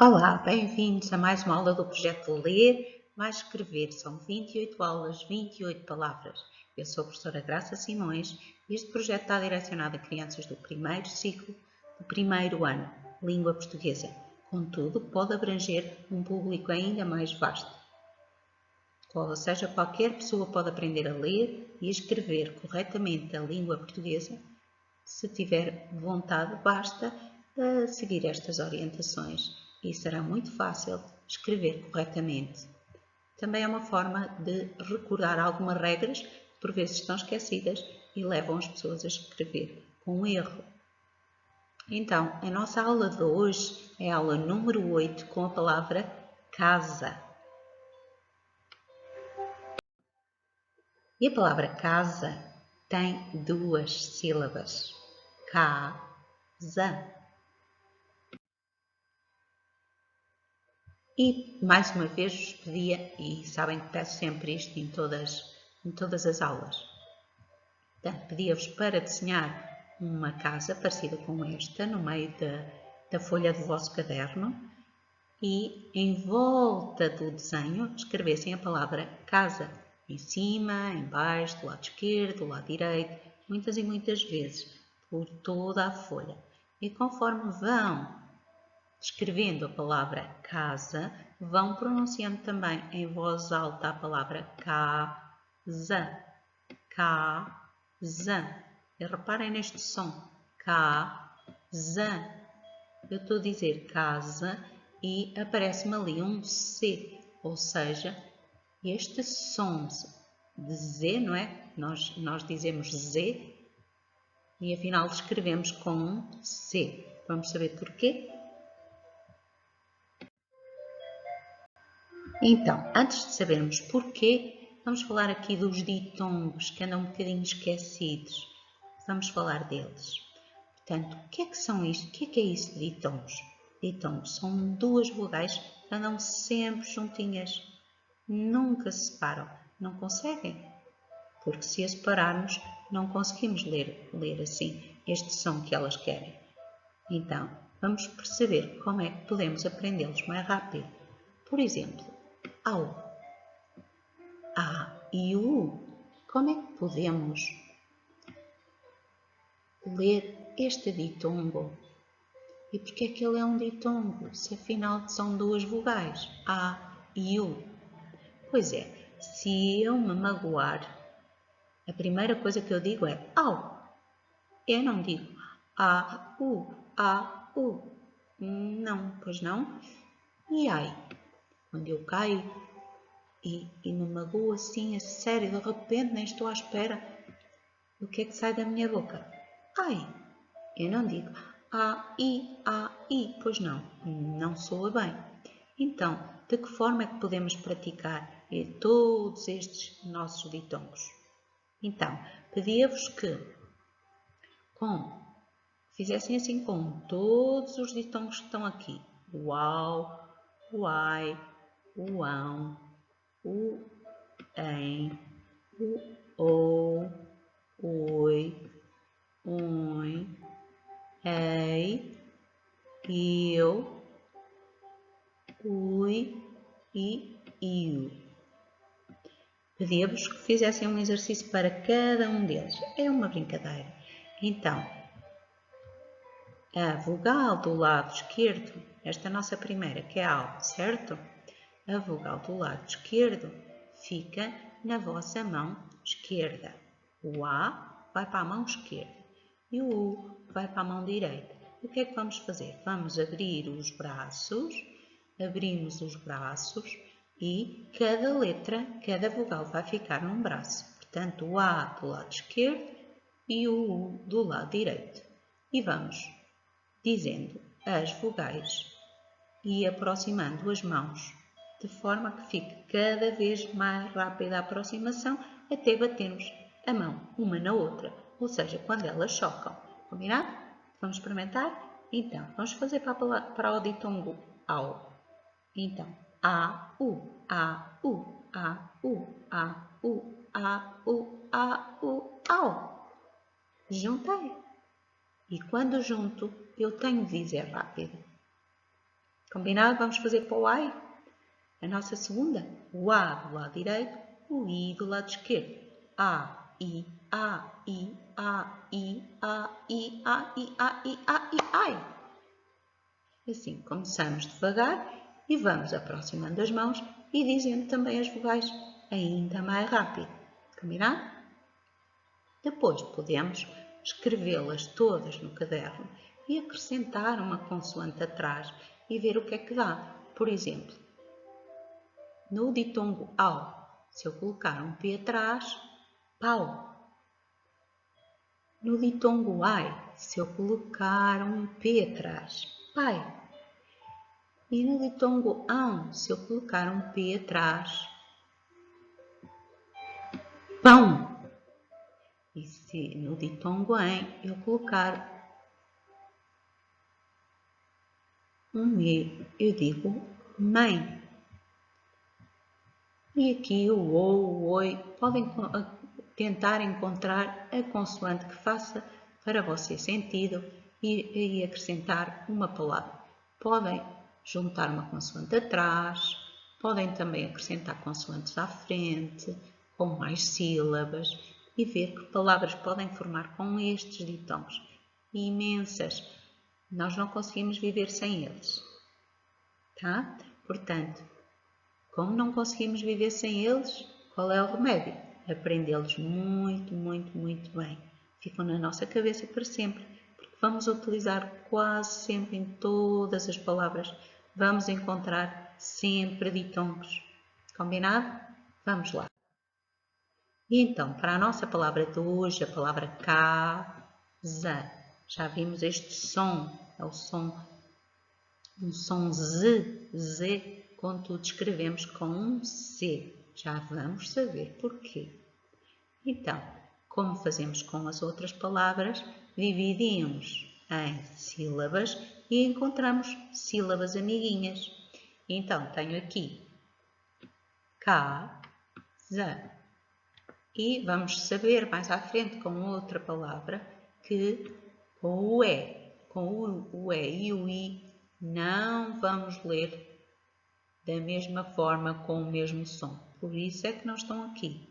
Olá, bem-vindos a mais uma aula do projeto Ler mais Escrever. São 28 aulas, 28 palavras. Eu sou a professora Graça Simões e este projeto está direcionado a crianças do primeiro ciclo, do primeiro ano, língua portuguesa. Contudo, pode abranger um público ainda mais vasto. Ou seja, qualquer pessoa pode aprender a ler e escrever corretamente a língua portuguesa. Se tiver vontade, basta seguir estas orientações e será muito fácil escrever corretamente. Também é uma forma de recordar algumas regras que por vezes estão esquecidas e levam as pessoas a escrever com erro. Então, a nossa aula de hoje é a aula número 8 com a palavra casa. E a palavra casa tem duas sílabas. Casa. E, mais uma vez, vos pedia, e sabem que peço sempre isto em todas as aulas, portanto, pedia-vos para desenhar uma casa parecida com esta, no meio da folha do vosso caderno, e em volta do desenho escrevessem a palavra casa, em cima, em baixo, do lado esquerdo, do lado direito, muitas e muitas vezes, por toda a folha. E conforme vão escrevendo a palavra casa, vão pronunciando também em voz alta a palavra casa, casa. E reparem neste som, casa. Eu estou a dizer casa e aparece-me ali um C, ou seja, este som de Z, não é? Nós dizemos Z e afinal escrevemos com um C. Vamos saber porquê? Então, antes de sabermos porquê, vamos falar aqui dos ditongos que andam um bocadinho esquecidos. Vamos falar deles. Portanto, o que é que são isto? O que é isso de ditongos? Ditongos são duas vogais que andam sempre juntinhas. Nunca se separam. Não conseguem. Porque se as separarmos, não conseguimos ler assim este som que elas querem. Então, vamos perceber como é que podemos aprendê-los mais rápido. Por exemplo, ao A e o U. Como é que podemos ler este ditongo? E porquê é que ele é um ditongo, se afinal são duas vogais, A e U? Pois é, se eu me magoar, a primeira coisa que eu digo é au. Eu não digo A, U, A, U. Não, pois não. E ai, quando eu caio e me magoo assim, a sério, de repente, nem estou à espera, o que é que sai da minha boca? Ai, eu não digo a, i, pois não, não soa bem. Então, de que forma é que podemos praticar todos estes nossos ditongos? Então, pedia-vos que fizessem assim com todos os ditongos que estão aqui. O au, o ai, o ão, o em, o ou, oi, oi, ei, eu, ui e iu. Pedia-vos que fizessem um exercício para cada um deles. É uma brincadeira. Então, a vogal do lado esquerdo, esta nossa primeira, que é a certo? A vogal do lado esquerdo fica na vossa mão esquerda. O A vai para a mão esquerda e o U vai para a mão direita. E o que é que vamos fazer? Vamos abrir os braços, abrimos os braços e cada letra, cada vogal vai ficar num braço. Portanto, o A do lado esquerdo e o U do lado direito. E vamos dizendo as vogais e aproximando as mãos, de forma que fique cada vez mais rápida a aproximação até batermos a mão uma na outra, ou seja, quando elas chocam. Combinado? Vamos experimentar? Então, vamos fazer para o ditongo ao. Então, a, u, a, u, a, u, a, u, a, u, a, u, ao. Juntei. E quando junto, eu tenho de dizer rápido. Combinado? Vamos fazer para o AI. A nossa segunda. O A do lado direito, o I do lado esquerdo. A, I, A, I, A, I, A, I, A, I, A, I, A, I, ai. Assim, começamos devagar e vamos aproximando as mãos e dizendo também as vogais ainda mais rápido. Combinado? Depois podemos escrevê-las todas no caderno e acrescentar uma consoante atrás e ver o que é que dá. Por exemplo, no ditongo ao, se eu colocar um P atrás, pau. No ditongo ai, se eu colocar um P atrás, pai. E no ditongo ão, se eu colocar um P atrás, pão. E se no ditongo em eu colocar um E, eu digo mãe. E aqui o ou, o oi, podem tentar encontrar a consoante que faça para você sentido e acrescentar uma palavra. Podem juntar uma consoante atrás, podem também acrescentar consoantes à frente, com mais sílabas e ver que palavras podem formar com estes ditongos. Imensas. Nós não conseguimos viver sem eles. Tá? Portanto, como não conseguimos viver sem eles, qual é o remédio? Aprendê-los muito, muito, muito bem. Ficam na nossa cabeça para sempre, porque vamos utilizar quase sempre em todas as palavras. Vamos encontrar sempre ditongos. Combinado? Vamos lá. E então, para a nossa palavra de hoje, a palavra casa. Já vimos este som, é o som, um som Z, contudo escrevemos com um C. Já vamos saber porquê. Então, como fazemos com as outras palavras, dividimos em sílabas e encontramos sílabas amiguinhas. Então, tenho aqui casa. E vamos saber mais à frente com outra palavra que com o E, com o E e o I, não vamos ler da mesma forma com o mesmo som. Por isso é que não estão aqui.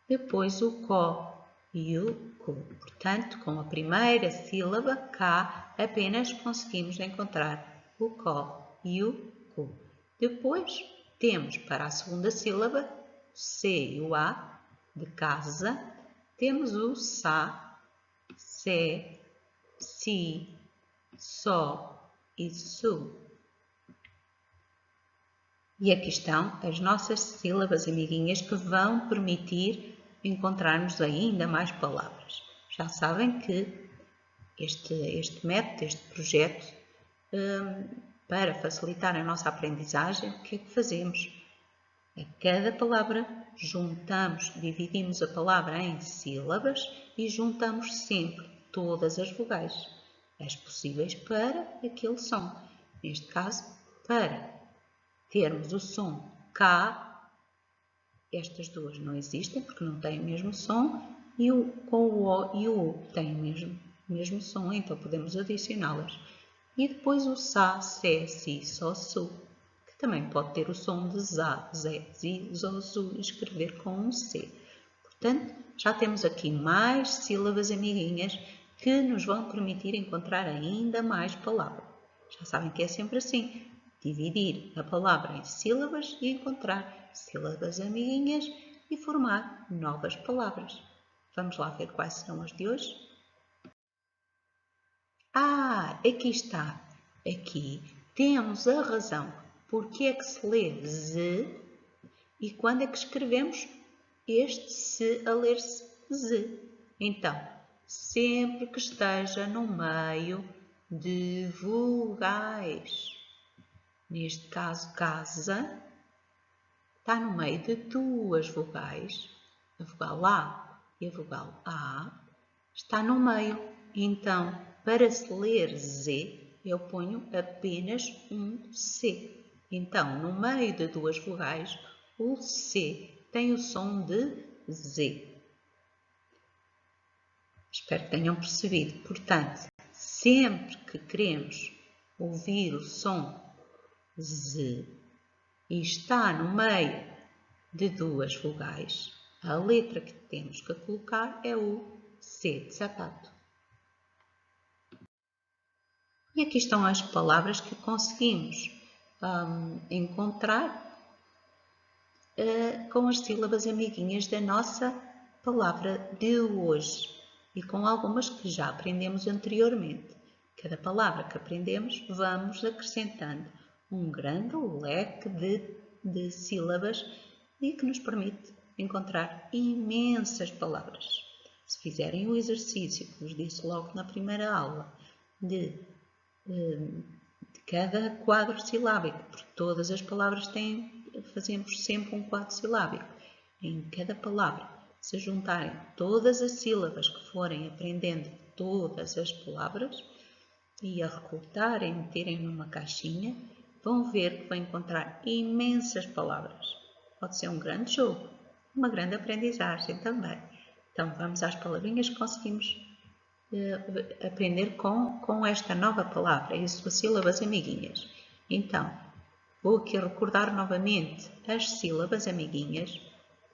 Depois o có e o cu. Portanto, com a primeira sílaba K, apenas conseguimos encontrar o có e o cu. Depois temos para a segunda sílaba C e o A de casa, temos o sa, sé, si, só e su. E aqui estão as nossas sílabas amiguinhas que vão permitir encontrarmos ainda mais palavras. Já sabem que este método, este projeto, para facilitar a nossa aprendizagem, o que é que fazemos? A cada palavra juntamos, dividimos a palavra em sílabas e juntamos sempre todas as vogais, as possíveis para aquele som. Neste caso, para termos o som K, estas duas não existem porque não têm o mesmo som e com o O e o U têm o mesmo som, então podemos adicioná-las. E depois o Sa, Sé, Si, Só, Su, que também pode ter o som de Zá, Zé, Zi, Zó, Zu e escrever com um C. Portanto, já temos aqui mais sílabas amiguinhas que nos vão permitir encontrar ainda mais palavras. Já sabem que é sempre assim. Dividir a palavra em sílabas e encontrar sílabas amiguinhas e formar novas palavras. Vamos lá ver quais serão as de hoje? Aqui está. Aqui temos a razão. Porque é que se lê Z e quando é que escrevemos este se a ler-se Z? Então, sempre que esteja no meio de vogais. Neste caso, casa está no meio de duas vogais, a vogal A e a vogal A, está no meio. Então, para se ler Z, eu ponho apenas um C. Então, no meio de duas vogais, o C tem o som de Z. Espero que tenham percebido. Portanto, sempre que queremos ouvir o som Z e está no meio de duas vogais, a letra que temos que colocar é o C de sapato. E aqui estão as palavras que conseguimos encontrar com as sílabas amiguinhas da nossa palavra de hoje e com algumas que já aprendemos anteriormente. Cada palavra que aprendemos, vamos acrescentando um grande leque de sílabas e que nos permite encontrar imensas palavras. Se fizerem o exercício que vos disse logo na primeira aula, de cada quadro silábico, porque todas as palavras fazemos sempre um quadro silábico. Em cada palavra, se juntarem todas as sílabas que forem aprendendo todas as palavras e a recortarem, meterem numa caixinha, vão ver que vão encontrar imensas palavras. Pode ser um grande jogo, uma grande aprendizagem também. Então, vamos às palavrinhas que conseguimos aprender com esta nova palavra e as suas sílabas amiguinhas. Então, vou aqui recordar novamente as sílabas amiguinhas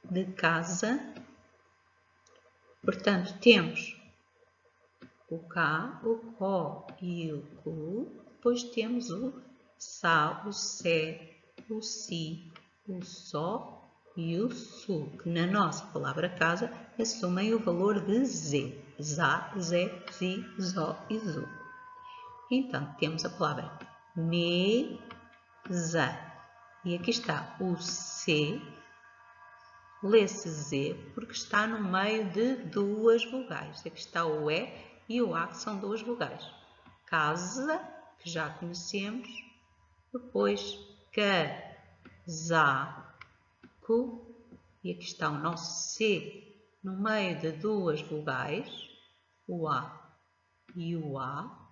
de casa. Portanto, temos o K, o CO e o CU. Depois temos o SA, o SE, o SI, o SO e o SU, que na nossa palavra casa assumem o valor de Z. ZA, ZE, ZI, ZO e ZU. Então, temos a palavra mesa. E aqui está o C, lê-se Z porque está no meio de duas vogais. Aqui está o E e o A, que são duas vogais. Casa, que já conhecemos. Depois, casaco. E aqui está o nosso C no meio de duas vogais, o A e o A.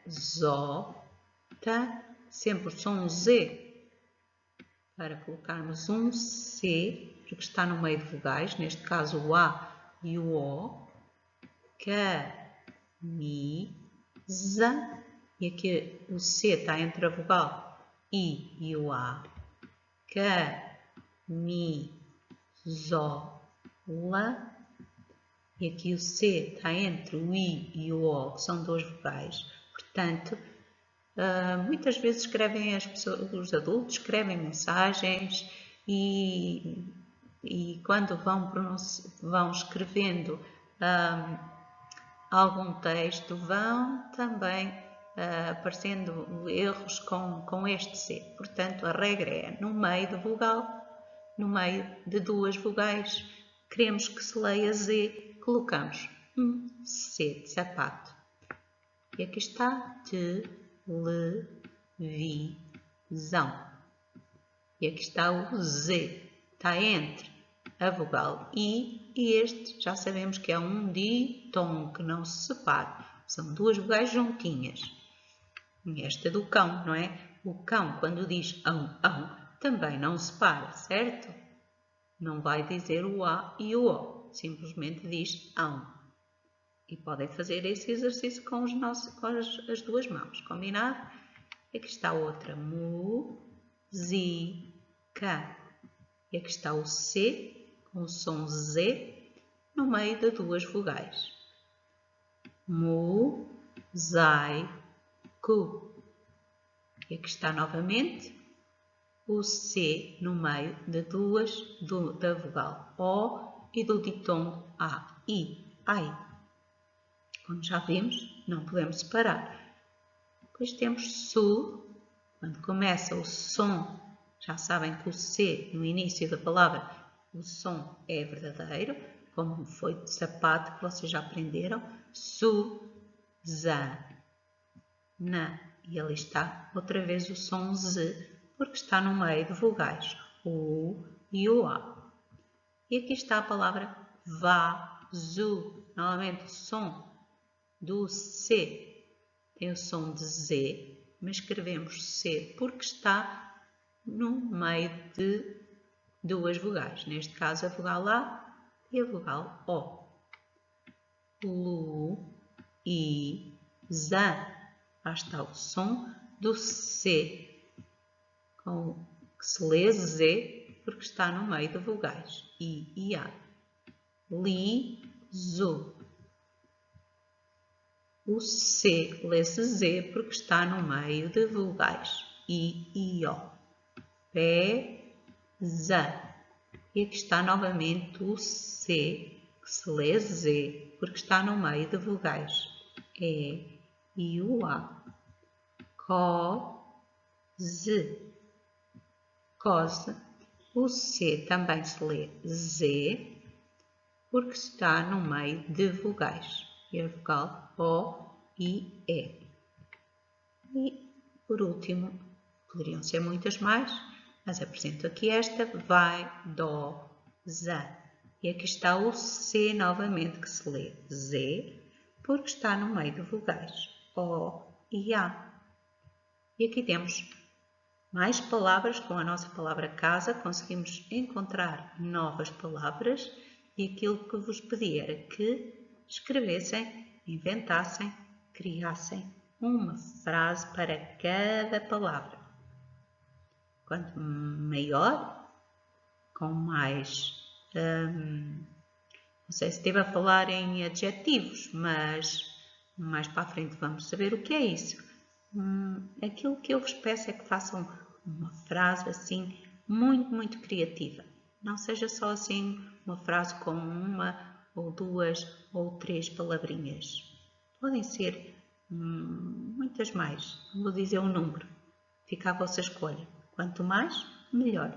Casota, sempre o som Z para colocarmos um C, porque está no meio de vogais, neste caso o A e o O. Camisa, e aqui o C está entre a vogal I e o A. Camisola, e aqui o C está entre o I e o O, que são duas vogais. Portanto, muitas vezes os adultos escrevem mensagens e quando vão escrevendo algum texto, vão também aparecendo erros com este C. Portanto, a regra é no meio de vogal, no meio de duas vogais, queremos que se leia Z, colocamos um C de sapato. E aqui está televisão. E aqui está o Z, está entre a vogal I e este já sabemos que é um ditongo, que não se separa. São duas vogais juntinhas. E esta é do cão, não é? O cão, quando diz ão, também não separa, certo? Não vai dizer o A e o O, simplesmente diz ão. E podem fazer esse exercício com as duas mãos, combinado? Aqui está outra, música. E aqui está o C, com o som Z, no meio de duas vogais. Mosaico. E aqui está novamente o C no meio de da vogal O e do ditongo A, I, ai. Como já vimos, não podemos separar. Depois temos SU, quando começa o som, já sabem que o C no início da palavra, o som é verdadeiro, como foi de sapato que vocês já aprenderam. Su, za, na. E ali está outra vez o som Z, porque está no meio de vogais, o e o A. E aqui está a palavra vaso. Novamente o som do C tem o som de Z, mas escrevemos C porque está no meio de duas vogais. Neste caso a vogal A e a vogal O. lu, I, za. Lá está o som do C, que se lê Z, porque está no meio de vogais. I e A. Li, zu. O C lê-se Z porque está no meio de vogais. I e O. Pé, za. E aqui está novamente o C, que se lê Z, porque está no meio de vogais. E e o A. Co, z. Cose. O C também se lê Z, porque está no meio de vogais. E a vogal O, I, E. E, por último, poderiam ser muitas mais, mas apresento aqui esta, vai, dó, za. E aqui está o C novamente, que se lê Z, porque está no meio de vogais, O e A. E aqui temos mais palavras. Com a nossa palavra casa conseguimos encontrar novas palavras, e aquilo que vos pedi era que escrevessem, inventassem, criassem uma frase para cada palavra. Quanto maior, com mais... não sei se esteve a falar em adjetivos, mas mais para a frente vamos saber o que é isso. Aquilo que eu vos peço é que façam uma frase assim muito criativa. Não seja só assim uma frase com uma ou duas ou três palavrinhas. Podem ser muitas mais. Não vou dizer um número. Fica à vossa escolha. Quanto mais, melhor.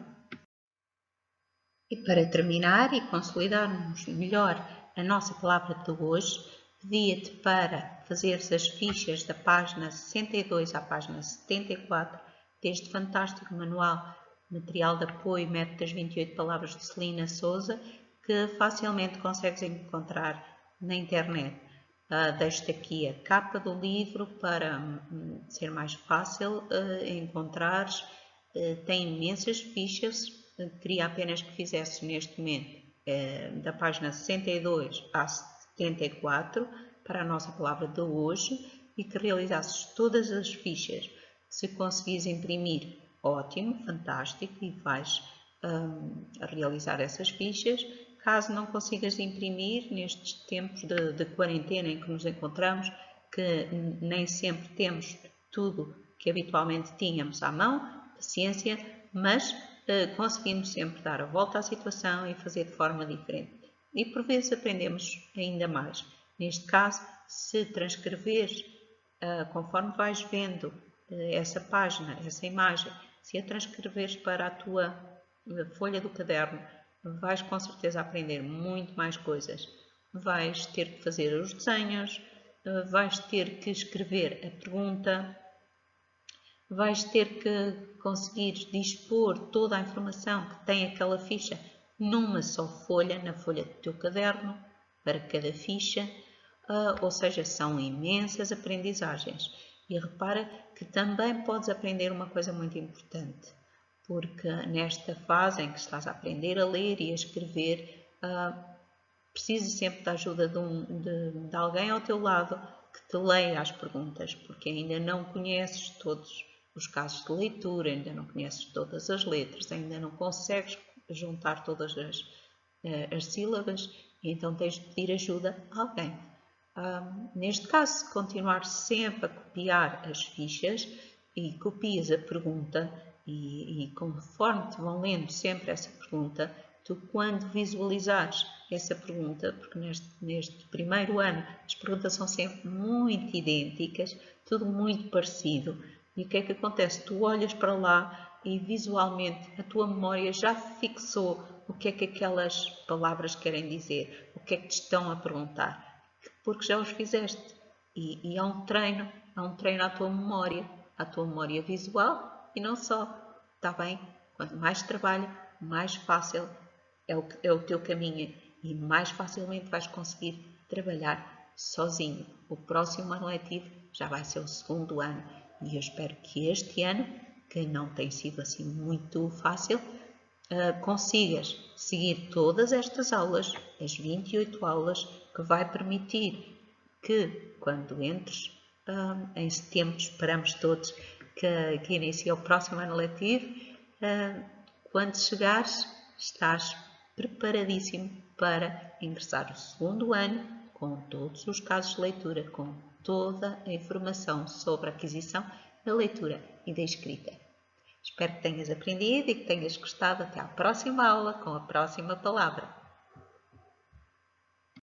E para terminar e consolidarmos melhor a nossa palavra de hoje, pedia-te para fazeres as fichas da página 62 à página 74 deste fantástico manual, material de apoio, método das 28 palavras de Celina Souza, que facilmente consegues encontrar na internet. Deixo-te aqui a capa do livro para ser mais fácil encontrares. Tem imensas fichas. Queria apenas que fizesses neste momento da página 62 à 74 para a nossa palavra de hoje, e que realizasses todas as fichas. Se conseguires imprimir, ótimo, fantástico, e vais realizar essas fichas. Caso não consigas imprimir, nestes tempos de quarentena em que nos encontramos, que nem sempre temos tudo que habitualmente tínhamos à mão, paciência, mas conseguimos sempre dar a volta à situação e fazer de forma diferente. E por vezes aprendemos ainda mais. Neste caso, se transcreveres, conforme vais vendo essa página, essa imagem, se a transcreveres para a tua folha do caderno, vais com certeza aprender muito mais coisas. Vais ter que fazer os desenhos, vais ter que escrever a pergunta, vais ter que conseguir dispor toda a informação que tem aquela ficha numa só folha, na folha do teu caderno, para cada ficha, ou seja, são imensas aprendizagens. E repara que também podes aprender uma coisa muito importante, porque nesta fase em que estás a aprender a ler e a escrever, precisas sempre da ajuda de alguém ao teu lado que te leia as perguntas, porque ainda não conheces todos os casos de leitura, ainda não conheces todas as letras, ainda não consegues juntar todas as sílabas, e então tens de pedir ajuda a alguém. Neste caso, se continuar sempre a copiar as fichas e copias a pergunta, e conforme te vão lendo sempre essa pergunta, tu, quando visualizares essa pergunta, porque neste primeiro ano as perguntas são sempre muito idênticas, tudo muito parecido, e o que é que acontece? Tu olhas para lá e visualmente a tua memória já fixou o que é que aquelas palavras querem dizer, o que é que te estão a perguntar, porque já os fizeste. E é um treino à tua memória visual, e não só. Está bem? Quanto mais trabalho, mais fácil é o teu caminho, e mais facilmente vais conseguir trabalhar sozinho. O próximo ano letivo já vai ser o segundo ano, e eu espero que este ano, que não tem sido assim muito fácil, consigas seguir todas estas aulas, as 28 aulas, que vai permitir que, quando entres em setembro, esperamos todos que inicie o próximo ano letivo, quando chegares, estás preparadíssimo para ingressar o segundo ano com todos os casos de leitura, com toda a informação sobre a aquisição, da leitura e da escrita. Espero que tenhas aprendido e que tenhas gostado. Até à próxima aula com a próxima palavra.